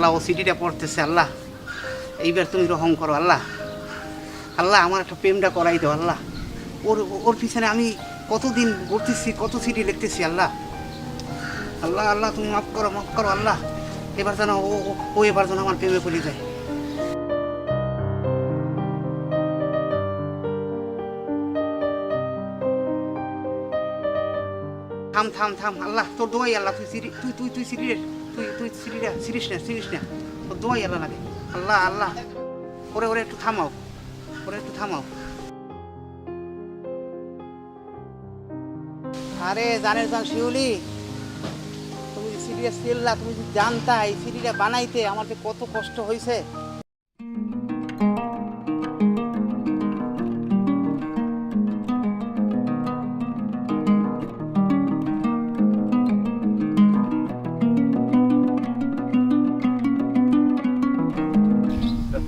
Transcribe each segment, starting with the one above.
আল্লাহ ও সিডিটা পড়তেছে আল্লাহ, এইবার তুমি রহম করো আল্লাহ। আল্লাহ আমার একটা প্রেমটা করাই দাও আল্লাহ। ওর ওর পিছনে আমি কতদিন ঘুরতেছি, কত সিডি লিখতেছি আল্লাহ। আল্লাহ আল্লাহ তুমি মাফ করো আল্লাহ। এবার যেন ও এবার যেন আমার প্রেমে পড়ে যায়। থাম থাম থাম আল্লাহ, তোর দোয়াই আল্লাহ। তুই সিরি তুই তুই তুই সিরি তুই সিরিটা সিরিস না, তোর দোয়াই আল্লাহ লাগে আল্লাহ আল্লাহ। ওরে একটু থামাও, আরে জানের জান শিউলি, তুমি সিরিয়াস ছিলা, তুমি যদি জানতা এই সিরিটা বানাইতে আমার যে কত কষ্ট হয়েছে।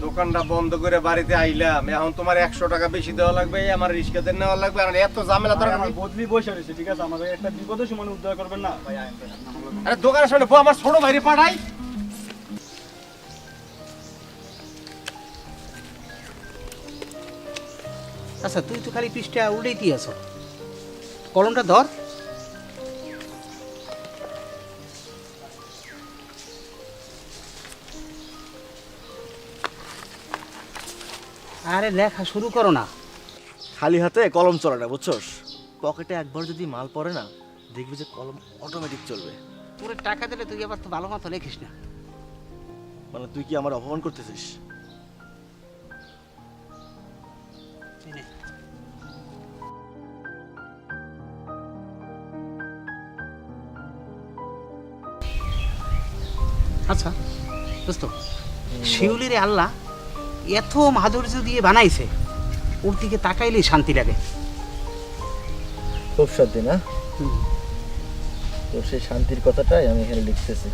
দোকানটা বন্ধ করে বাড়িতে আইলাম, এখন তোমার 100 টাকা বেশি দেওয়া লাগবে, আমার রিস্কাতে নেওয়া লাগবে, আর এত ঝামেলা তোর বদলি বসে রয়েছে। ঠিক আছে, আমাদের একটা বিপদের সময় উদ্ধার করবেন না ভাই। আরে দোকানের সামনে বউ, আমার ছোট ভাইরে পাঠাই। আচ্ছা তুই তো খালি পৃষ্ঠা উল্টেই দিয়ে আছো, কলমটা ধর। আরে লেখা শুরু করো না। খালি হাতে কলম চলে না, বুঝছস? পকেটে একবার যদি মাল পড়ে না, দেখবি যে কলম অটোমেটিক চলবে। তোর টাকা দিলে তুই আবার তো ভালো মতো লেখিস না। মানে তুই কি আমার অপমান করতেছিস? আচ্ছা দোস্ত, শিউলিরে আল্লাহ এত মাধুর্য দিয়ে বানাইছে, ওর দিকে তাকাইলেই শান্তি লাগে। খুব শান্তি না? তো সেই শান্তির কথাটাই আমি এখানে লিখতেছি।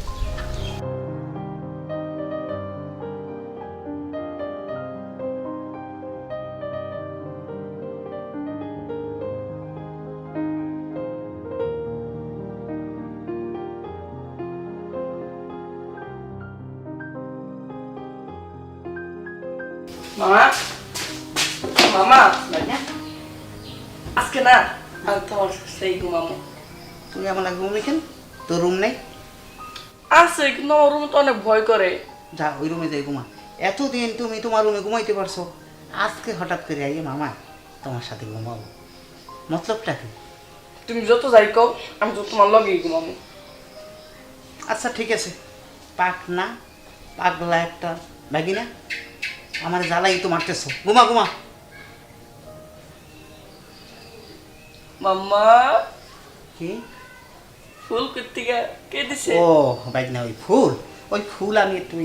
মামা মামা আজকে না আমি তোমার সেই ঘুমাবো। তুই আমার লাগে ঘুমবি কেন? তোর রুম নেই? আছে কিন্তু আমার রুম তো অনেক ভয় করে। যা ওই রুমে যাই ঘুমা। এতদিন তুমি তোমার রুমে ঘুমাইতে পারছো, আজকে হঠাৎ করে আইয়ে মামা তোমার সাথে ঘুমাবো, মতলবটা কি? তুমি যত যাই কও, আমি তো তোমার লগেই ঘুমাবো। আচ্ছা ঠিক আছে, পাক না পাগলা একটা বাগিনা, আমার জ্বালাই তো মারতেছো। ঘুমা ঘুমা। মাম্মা কি ফুল কোত্থেকে কে দিছে? ও বাগিনা, ওই ফুল আমি একটু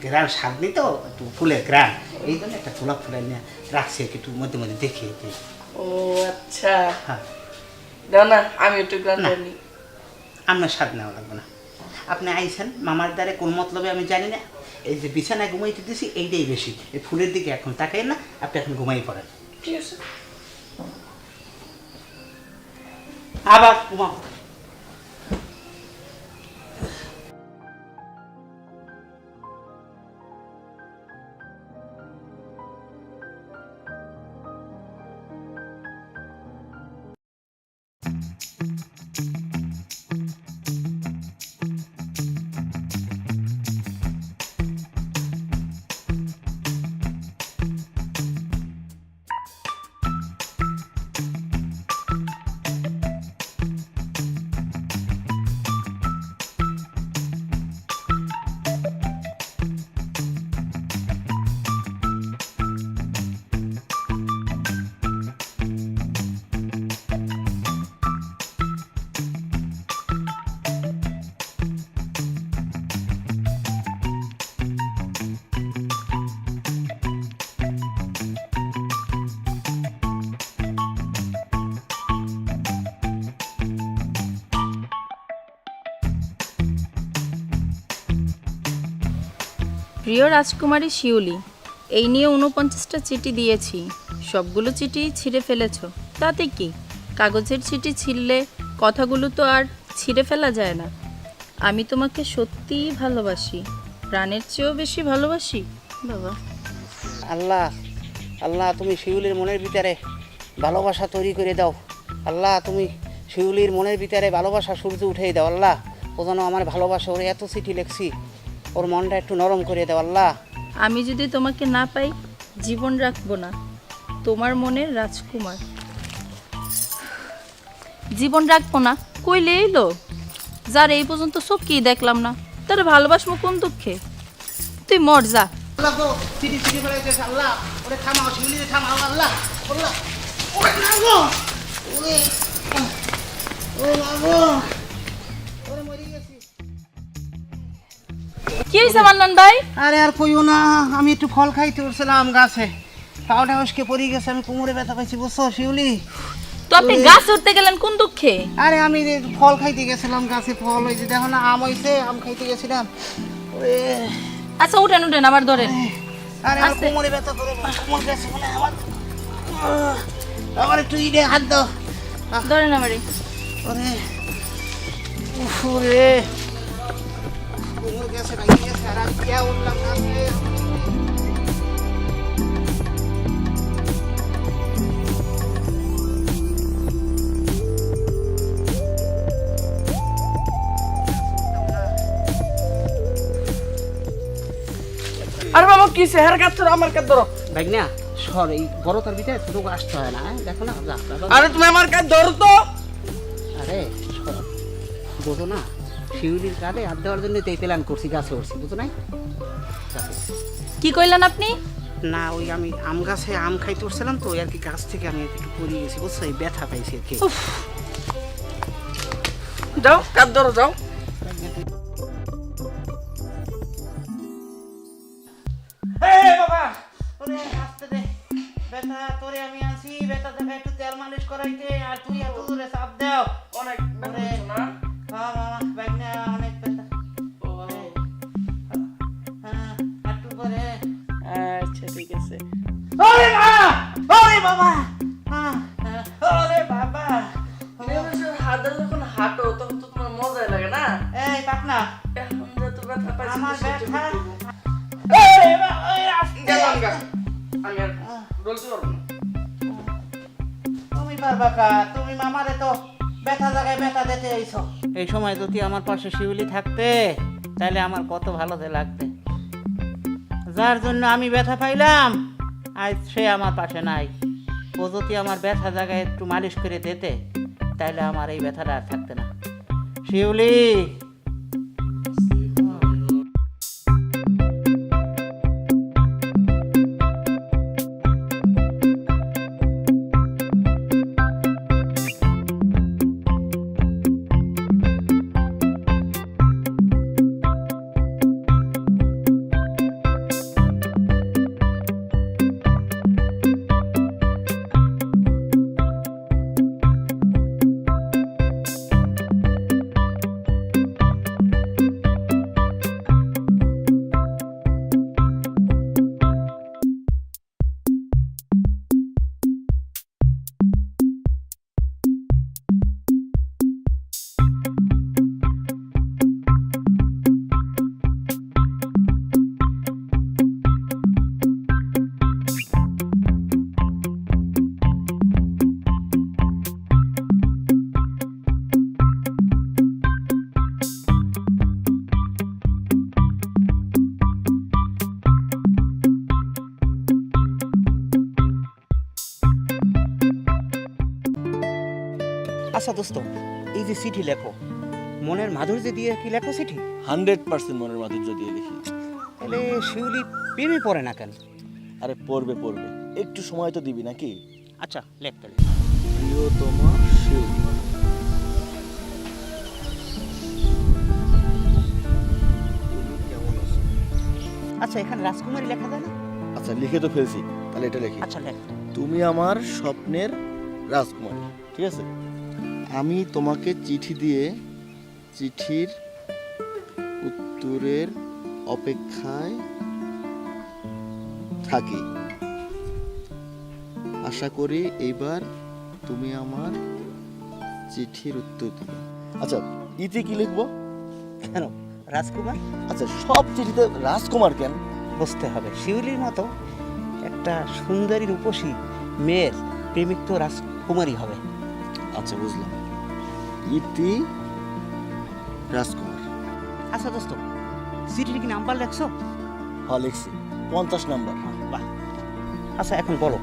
গ্রাম সাজনি তো, একটু ফুলের গ্রাম, এই জন্য একটা গোলাপ ফুল নিয়ে রাখছি একটু মধ্যে মধ্যে দেখি। ও আচ্ছা, হ্যাঁ দাও না আমি একটু গান না। নি। আপনার স্বাদ নেওয়া লাগবে না। আপনি আইছেন মামার দ্বারে কোন মতলবে আমি জানি না, এই যে বিছানায় ঘুমাইতে দিছি এইটাই বেশি। এই ফুলের দিকে এখন তাকাই না, আপনি এখন ঘুমাই পড়েন। ঠিক আছে। আবার ঘুমাও। প্রিয় রাজকুমারী শিউলি, এই নিয়ে ৪৯টা চিঠি দিয়েছি, সবগুলো চিঠি ছিঁড়ে ফেলেছ। তাতে কি, কাগজের চিঠি ছিঁড়লে কথাগুলো তো আর ছিঁড়ে ফেলা যায় না। আমি তোমাকে সত্যিই ভালোবাসি। প্রাণের চেয়েও বেশি ভালোবাসি বাবা। আল্লাহ, আল্লাহ তুমি শিউলির মনের ভিতরে ভালোবাসা তৈরি করে দাও। আল্লাহ তুমি শিউলির মনের ভিতরে ভালোবাসা সূর্য উঠিয়ে দাও। আল্লাহ ও যেন আমার ভালোবাসা, ওর এত চিঠি লিখছি, ওর মনটা একটু নরম করে দাও। আল্লাহ আমি যদি তোমাকে না পাই জীবন রাখবো না। তোমার মনের রাজকুমার। জীবন রাখবো না কইলে এলো, যার এই পর্যন্ত চোখকেই দেখলাম না, তার ভালোবাসমো কোন দুঃখে? তুই মর যা। আল্লাহ গো, চিঠি চিঠি বেড়াইতেছে। আল্লাহ ওরে থামাও, শিউলিরে থামাও। আল্লাহ আল্লাহ ওরে না গো, ওরে ও মা গো, ওরে মরে গেছি। কি হয়েছে মান্নান ভাই? আরে আর কইও না, আমি একটু ফল খাইতে উঠছিলাম গাছে, পাউডা উসকে পড়ে গেছে, আমি কোমরে ব্যথা পাইছি বুঝছো শিউলি। তো আপনি গাছ উঠতে গেলেন কোন দুঃখে? আরে আমি যে ফল খাইতে গেছিলাম গাছে, ফল হয়েছে দেখো না, আম হয়েছে, আম খাইতে গেছিলাম। ওরে আচ্ছা উঠেন উঠেন, আবার ধরেন। আরে আমার কোমরে ব্যথা করে, কোমর গেছে মানে আমার। আমার একটু ইডে হাত দাও। ধরেন আমারে। ওরে উফ রে, কোমর গেছে ভাই গেছে, আর আমি কে উঠলাম গাছে। আরে বাবা কি চেহার কাট ধরো, আমার কাট ধরো। ভাই না সর, এই বড়তার ভিতরে ছোট আসতে হয় না, দেখো না রাস্তা। আরে তুমি আমার কাট ধরো তো। আরে সর, বোঝো না, শিউলির কাঁধে হাত দেওয়ার জন্য তো এই প্ল্যান করছি, গাছে উঠছি, বুঝো নাই? কি কইলেন আপনি? না ওই আমি আম গাছে আম খাইতে উঠছিলাম তো, আর কি গাছ থেকে আমি একটু পড়ে গেছি বুঝছো, এই ব্যথা পাইছি আর কি। যাও কাট ধরো যাও। ওরে আস্তে দে, ব্যথা তোরে আমি আনছি, ব্যথা দেখা একটু তেল মালিশ করাইতে, আর তুই এত দূরে চাপ দাও। অনেক ওরে না। হ্যাঁ মামা বাইক না, অনেক ব্যথা। ওরে হ্যাঁ একটু করে। আচ্ছা ঠিক আছে। ওরে মা, ওরে বাবা, ওরে বাবা। হাতে যখন হাঁটো তখন তো তোমার মজাই লাগে না। এই পাকনা, এখন যত ব্যথা পাইছি আমার ব্যথা। গেলাম গা। আমি আর বলতে পারবো না। তুমি পারবা কা, তুমি মামারে তো ব্যথা জায়গায় ব্যথা দিতে আইছো। এই সময় যদি আমার পাশে শিউলি থাকতে তাহলে আমার কত ভালো লাগতে। যার জন্য আমি ব্যথা পাইলাম আজ সে আমার পাশে নাই। ও যদি আমার ব্যথা জায়গায় একটু মালিশ করে দিতে তাহলে আমার এই ব্যথাটা আর থাকতে না। শিউলি আচ্ছা দোস্ত, এই যে চিঠি লেখো, মনের মাধুর্য দিয়ে কি লেখো চিঠি? 100% মনের মাধুর্য দিয়ে লিখি। তাহলে শিউলি প্রেমে পড়ে না কেন? আরে পড়বে পড়বে, একটু সময় তো দিবি নাকি? আচ্ছা লেখ তাহলে। প্রিয়তমা শিউলি। আচ্ছা এখানে রাজকুমারী লেখা যায় না? আচ্ছা লিখে তো ফেলছি, তাহলে এটা লিখি। আচ্ছা লেখ। তুমি আমার স্বপ্নের রাজকুমারী, ঠিক আছে? আমি তোমাকে চিঠি দিয়ে চিঠির উত্তরের অপেক্ষায় থাকি। আশা করি এইবার তুমি আমার চিঠির উত্তর দিবে। আচ্ছা ইতি কি লিখবো? কেন রাজকুমার? আচ্ছা, সব চিঠিতে রাজকুমার কেন? বুঝতে হবে, শিউলির মতো একটা সুন্দরী রূপসী মেয়ের প্রেমিক তো রাজকুমারী হবে। আচ্ছা, বুঝলাম। ইতি রাজকুমার। আচ্ছা দোস্ত, চিঠির কি নাম্বার লেখছো? হ্যাঁ, লিখছি 50 নাম্বার। বাহ। আচ্ছা এখন বলো,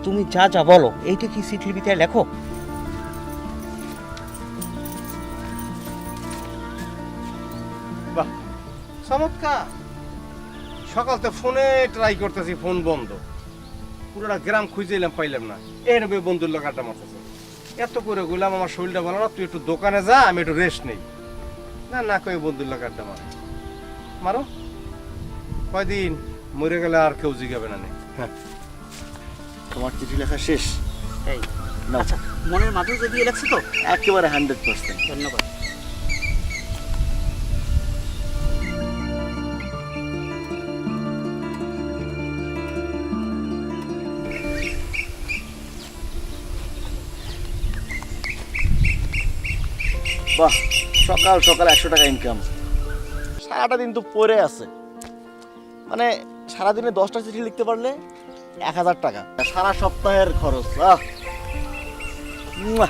তুমি যা যা বলো এইটা কি চিঠির ভিতরে লেখো? বাহ, চমৎকার। সকালতে ফোনে ট্রাই করতেছি, ফোন বন্ধ। পুরোটা গ্রাম খুঁজে এলাম, পাইলাম না। এরবে বন্ধুর লোক আড্ডা মারতেছে। এত করে গেলাম, আমার শরীরটা ভালো না, তুই একটু দোকানে যা, আমি একটু রেস্ট নেই। না না কয়ে বন্ধুর লোক আড্ডা মারো। কয়দিন মরে গেলে আর কেউ জিগাবে না। হ্যাঁ, তোমার চিঠি লেখা শেষ? এই না, আচ্ছা, মনের মাধুর্য দিয়ে লেখছো তো? একেবারে 100%। ধন্যবাদ। বাহ, সকাল সকাল 100 টাকা ইনকাম। সারাটা দিন তো পড়ে আছে, মানে সারাদিনে 10টা চিঠি লিখতে পারলে 1000 টাকা। সারা সপ্তাহের খরচ। মুয়া।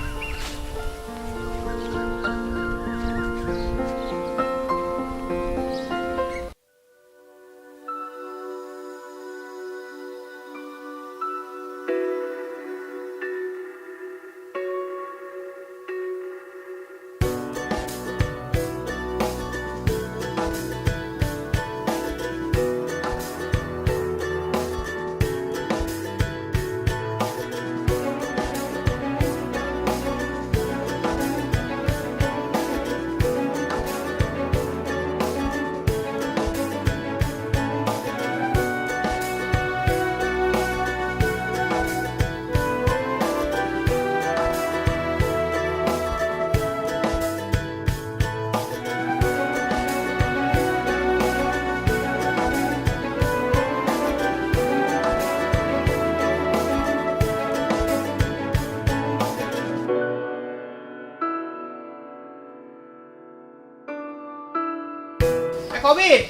কবির,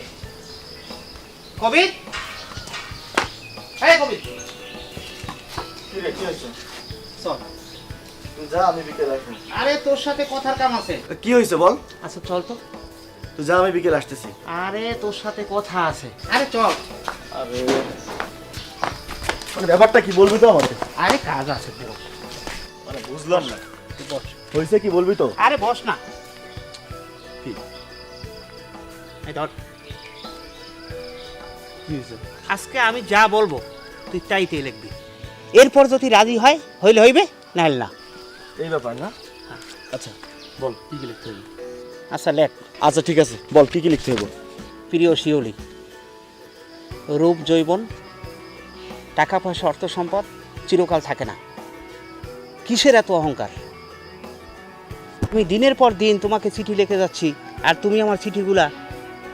কবির, হ্যাঁ কবির, কি রে, কি হয়েছে? চল। তুই যা, আমি বিকেল আসবো। আরে তোর সাথে কথার কাম আছে। কি হয়েছে বল? আচ্ছা চল তো। তুই যা, আমি বিকেল আসতেছি। আরে তোর সাথে কথা আছে, আরে চল। আরে মানে ব্যাপারটা কি বলবি তো আমাকে? আরে কাজ আছে তো। মানে বুঝলাম না, তুই বস। হয়েছে কি বলবি তো? আরে বস না। কি? এই ধর, কি হয়েছে? আজকে আমি যা বলবো তুই তাইতে লিখবি। এরপর যদি রাজি হয় হইলে হইবে, নাহলে না। এই ব্যাপার না? আচ্ছা বল, কি কি লিখতে হবে? আচ্ছা লেখ। আচ্ছা ঠিক আছে, বল কি কি লিখতে হবে। প্রিয় শিউলি, রূপ যৌবন, টাকা পয়সা অর্থ সম্পদ চিরকাল থাকে না। কিসের এত অহংকার? আমি দিনের পর দিন তোমাকে চিঠি লিখে যাচ্ছি, আর তুমি আমার চিঠিগুলা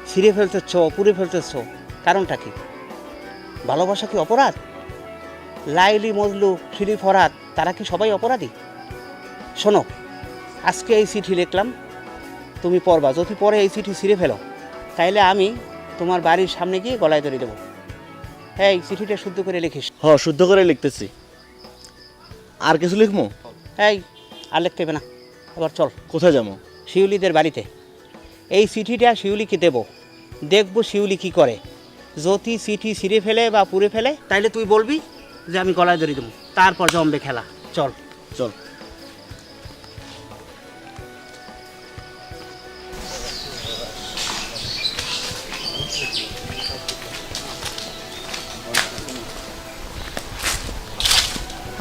ছিঁড়ে ফেলতেছ, পুড়ে ফেলতেছ। কারণটা কি? ভালোবাসা কি অপরাধ? লাইলি, মজলু, ফিলি, ফরাদ, তারা কি সবাই অপরাধী? শোনো, আজকে এই চিঠি লিখলাম, তুমি পড়বা। যদি পরে এই চিঠি ছিঁড়ে ফেলো, তাইলে আমি তোমার বাড়ির সামনে গিয়ে গলায় ধরে দেবো। এই চিঠিটা শুদ্ধ করে লিখিস। হ্যাঁ, শুদ্ধ করে লিখতেছি। আর কিছু লিখবো? এই আর লিখতে হবে না, এবার চল। কোথায় যাবো? শিউলিদের বাড়িতে। এই চিঠিটা শিউলিকে দেব, দেখবো শিউলি কি করে। যদি চিঠি ছিঁড়ে ফেলে বা পুড়ে ফেলে, তাইলে তুই বলবি যে আমি গলায় ধরে দেবো। তারপর জমবে খেলা। চল চল।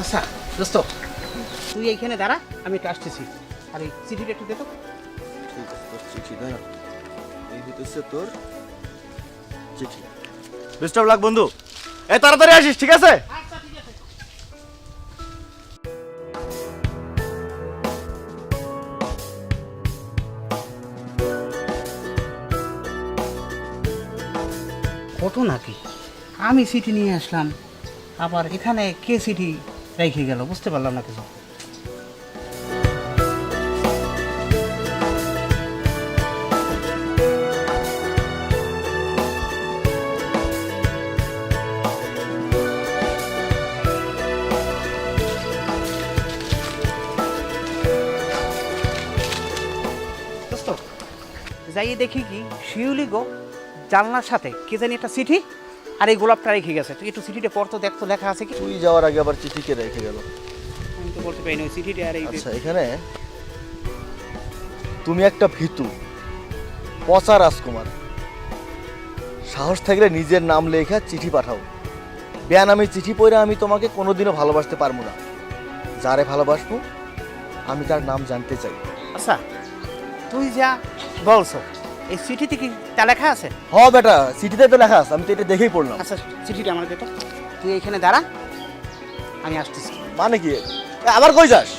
আচ্ছা দোস্ত, তুই এইখানে দাঁড়া, আমি একটু আসতেছি। আর এই চিঠিটা একটু দে তো। ঠিক আছে, তোর চিঠি দাঁড়া। এই হইতেছে তোর চিঠি। বেস্ট অফ লাক বন্ধু। এই তাড়াতাড়ি আসিস, ঠিক আছে? আচ্ছা ঠিক আছে। ঘটনা কি? আমি চিঠি নিয়ে আসলাম, আবার এখানে কে চিঠি রেখে গেল, বুঝতে পারলাম না কিছু। যাই দেখি কি শিউলি গো জানলার সাথে কে জানি একটা চিঠি আর এই গোলাপটা রেখে গেছে। তুই একটু চিঠিটা পড়তো, দেখতো লেখা আছে কি। তুই যাওয়ার আগে আবার চিঠি কে রেখে গেল? আমি তো বলতে পারিনি ওই চিঠিটা আর এই যে- আচ্ছা, এখানে তুমি একটা ভীতু পচা রাজকুমার, সাহস থাকলে নিজের নাম লেখা চিঠি পাঠাও। বেয়ানামি চিঠি পড়ে আমি তোমাকে কোনোদিনও ভালোবাসতে পারবো না। যারে ভালোবাসবো আমি তার নাম জানতে চাই। আচ্ছা তুই যা বলছো এই চিঠিতে কি তা লেখা আছে? হ বেটা, চিঠিতে তো লেখা আছে, আমি তো এটা দেখেই পড়লাম। আচ্ছা চিঠিটা আমার বেটা, তুই এখানে দাঁড়া, আমি আসতেছি। মানে কি আবার কই যাস?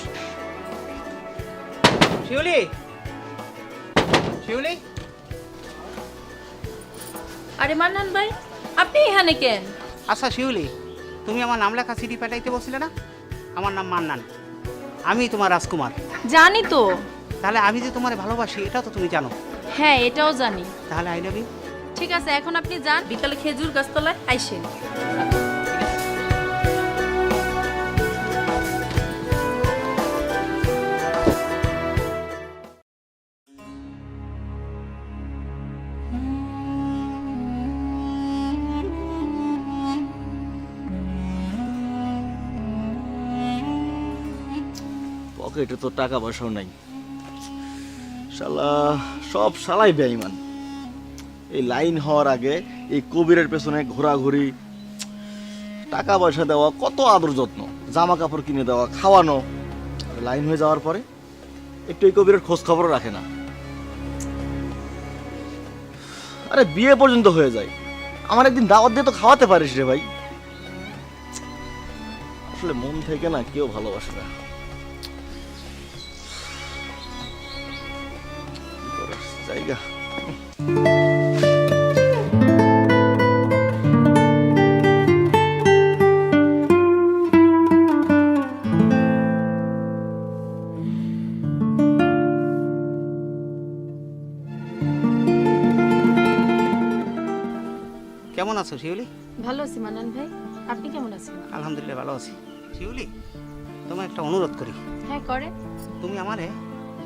শিউলি, শিউলি, আরে মান্নান ভাই, আপনি এখানে কেন? আচ্ছা শিউলি, তুমি আমার নাম লেখা চিঠি পাঠাইতে বলছিলে না? আমার নাম মান্নান, আমি তোমার রাজকুমার। জানি তো। তাহলে আমি যে তোমার ভালোবাসি এটাও তো তুমি জানো। হ্যাঁ, এটাও জানি। তাহলে আই লাভ ইউ। ঠিক আছে, এখন আপনি যান, বিকালে খেজুর গাছতলায় আইসেন। পকেটে তো টাকা পয়সাও নাই। শালা সব শালাই বেঈমান। এই লাইন হওয়ার আগে এই কবিরের পেছনে ঘোরাঘুরি, টাকা পয়সা দেওয়া, কত আদর যত্ন, জামা কাপড় কিনে দেওয়া, খাওয়ানো, আর লাইন হয়ে যাওয়ার পরে একটু এই কবিরের খোঁজ খবর রাখে না। আরে বিয়ে পর্যন্ত হয়ে যায়, আমার একদিন দাওয়াত দিয়ে তো খাওয়াতে পারিস রে ভাই। আসলে মন থেকে না কেউ ভালোবাসে না। কি করার জায়গা। কেমন আছো শিউলি? ভালো আছি মান্নান ভাই, আপনি কেমন আছেন? আলহামদুলিল্লাহ ভালো আছি। শিউলি, তোমার একটা অনুরোধ করি। হ্যাঁ, করে। তুমি আমারে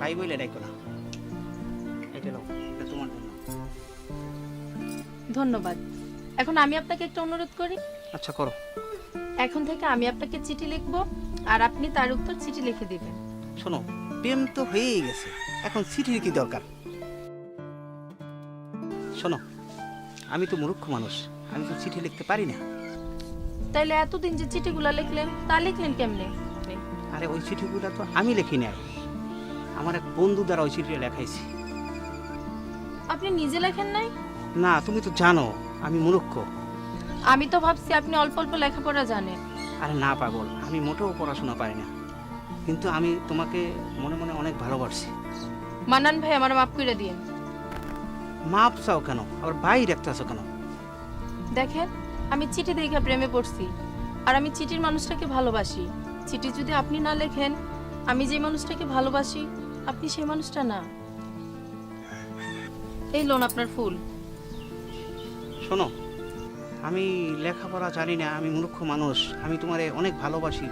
ভাই বইলে ডাকো না। এটা নাও, এটা তোমার জন্য। ধন্যবাদ। এখন আমি আপনাকে একটা অনুরোধ করি। আচ্ছা করো। এখন থেকে আমি আপনাকে চিঠি লিখবো, আর আপনি তার উত্তর চিঠি লিখে দিবেন। শোনো, প্রেম তো হয়েই গেছে, এখন চিঠির কি দরকার? শোনো, আমি তো মূর্খ মানুষ, আমি তো চিঠি লিখতে পারি না। তাইলে এতদিন যে চিঠিগুলা লিখলেন তা লিখলেন কেমনে? আরে ওই চিঠিগুলো তো আমি লিখি নাই, আমার এক বন্ধু দ্বারা ওই চিঠিটা লেখাইছি। আপনি নিজে লেখেন নাই? না, তুমি তো জানো আমি মূর্খ। আমি তো ভাবছি আপনি অল্প অল্প লেখাপড়া জানেন। আরে না পাগল, আমি মোটেও পড়াশোনা পারি না, কিন্তু আমি তোমাকে মনে মনে অনেক ভালোবাসি। মান্নান ভাই, আমার মাফ করে দিন। মাপ চাও কেন, আবার ভাই রাখতে আছো কেন? দেখেন, আমি চিঠি দেখে প্রেমে পড়ছি, আর আমি চিঠির মানুষটাকে ভালোবাসি। চিঠি যদি আপনি না লেখেন, আমি যে মানুষটাকে ভালোবাসি আপনি সেই মানুষটা না। এই লোন আপনার ফুল। শোনো, আমি লেখাপড়া জানি না, আমি মূর্খ মানুষ, আমি তোমারে অনেক ভালোবাসি,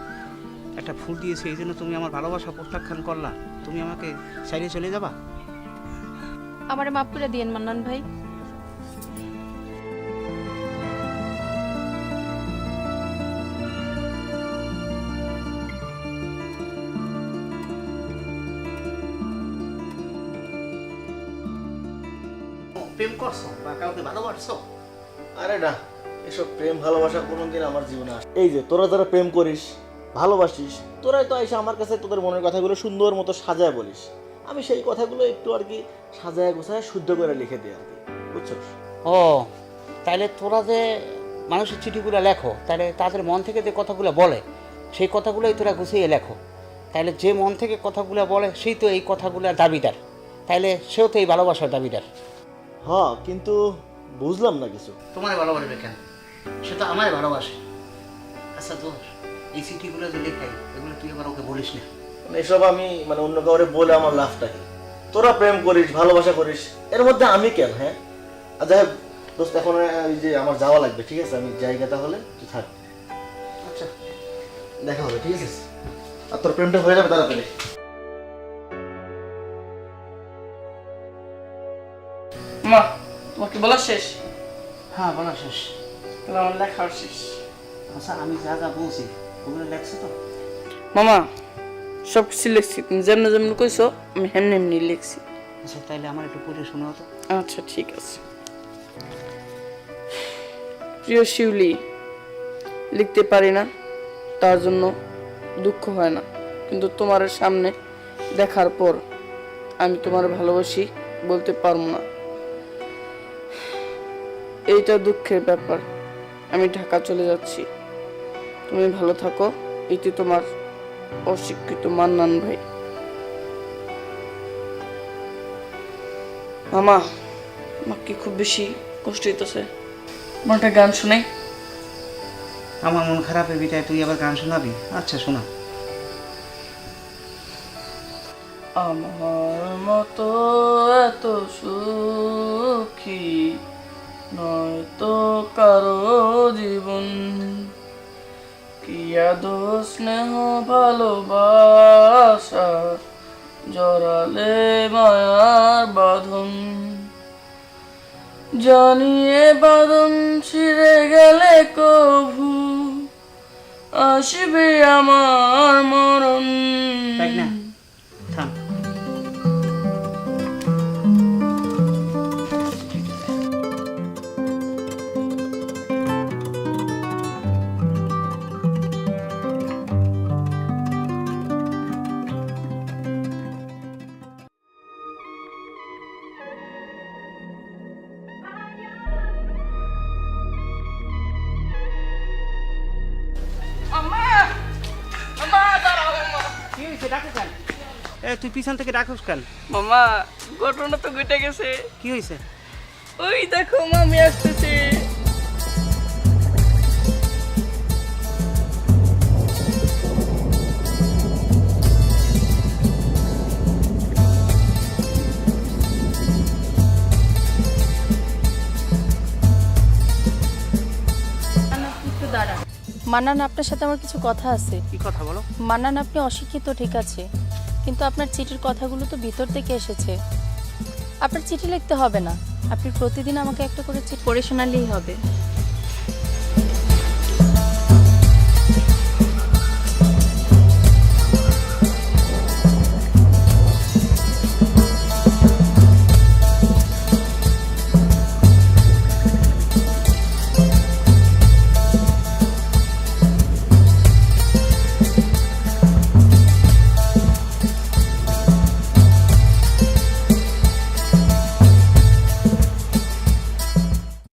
একটা ফুল দিয়েছি, এই জন্য তুমি আমার ভালোবাসা প্রত্যাখ্যান করলা, তুমি আমাকে ছাইড়ে চলে যাবা? আমারে মাফ করে দিয়েন মান্নান ভাই। প্রেম করছো বা কাউকে ভালোবাসছো? আরে না, এসব প্রেম ভালোবাসা কোনোদিন আমার জীবনে আসে। এই যে তোরা যারা প্রেম করিস, ভালোবাসিস, তোরাই তো এসে আমার কাছে তোদের মনের কথাগুলো সুন্দর মতো সাজায় বলিস। আমি সেই কথাগুলো একটু আর কি সাজায় গোছায় শুদ্ধ করে লিখে দিই আর কি, বুঝছস? ও, তাহলে তোরা যে মানুষের চিঠিগুলো লেখো, তাহলে তাদের মন থেকে যে কথাগুলো বলে সেই কথাগুলোই তোরা গুছিয়ে লেখো। তাহলে যে মন থেকে কথাগুলো বলে সেই তো এই কথাগুলোর দাবিদার, তাহলে সেও তো এই ভালোবাসার দাবিদার। হ্যাঁ, কিন্তু বুঝলাম না কিছু। তোমার ভালোবাসবে কেন? সে তো আমায় ভালোবাসে। আচ্ছা তোর এই চিঠিগুলো যে লেখাই, এগুলো তুই আবার ওকে বলিস না। মানে এসব আমি মানে অন্য কাউরে বলে আমার লাভটা কি? তোরা প্রেম করিস, ভালোবাসা করিস, এর মধ্যে আমি কেন? হ্যাঁ, আর যাই হোক দোস্ত, এখন ওই যে আমার যাওয়া লাগবে, ঠিক আছে? আমি জায়গাটা হলে তুই থাক। আচ্ছা দেখা হবে, ঠিক আছে? আর তোর প্রেমটা হয়ে যাবে তাড়াতাড়ি। কি বলা শেষ? হ্যাঁ বলা শেষ। তাহলে আমার লেখাও শেষ। আচ্ছা আমি যা যা বলছি ওগুলো লেখছো তো? মামা সব কিছু লিখছি, তুমি যেমনি যেমনি কইছো আমি হেমনি এমনি লিখছি। আচ্ছা তাইলে আমার একটু পড়ে শোনাও তো। আচ্ছা ঠিক আছে। প্রিয় শিউলি, লিখতে পারি না তার জন্য দুঃখ হয় না, কিন্তু তোমার সামনে দেখার পর আমি তোমার ভালোবাসি বলতে পারবো না। এইটা দুঃখের ব্যাপার। আমি ঢাকা চলে যাচ্ছি, তুমি ভালো থাকো। এটি তোমার অশিক্ষিত মান্নান ভাই। মামা আমার কি খুব বেশি কষ্ট হইতেছে, আমার একটা গান শুনে। আমার মন খারাপের বিটায় তুই আবার গান শোনাবি? আচ্ছা শোনা। আমার মতো এত সুখী নয়তো কারো জীবন, কি আদো স্নেহ ভালোবাসা জড়ালে মায়ার বাঁধন, জানিয়ে বাঁধন ছিঁড়ে গেলে কভু আসবে আমার মরণ। দেখ না, থাম। কি হয়েছে? ডাকো কেন? তুই পিছন থেকে ডাকোস কেন? মামা ঘটনা তো ঘটে গেছে। কি হয়েছে? ওই দেখো মামি আসতেছে। একটু দাঁড়ান। মান্নান, আপনার সাথে আমার কিছু কথা আছে। কি কথা বলো? মান্নান, আপনি অশিক্ষিত ঠিক আছে, কিন্তু আপনার চিঠির কথাগুলো তো ভিতর থেকে এসেছে। আপনার চিঠি লিখতে হবে না, আপনি প্রতিদিন আমাকে একটা করে চিঠি পড়ে শোনালেই হবে।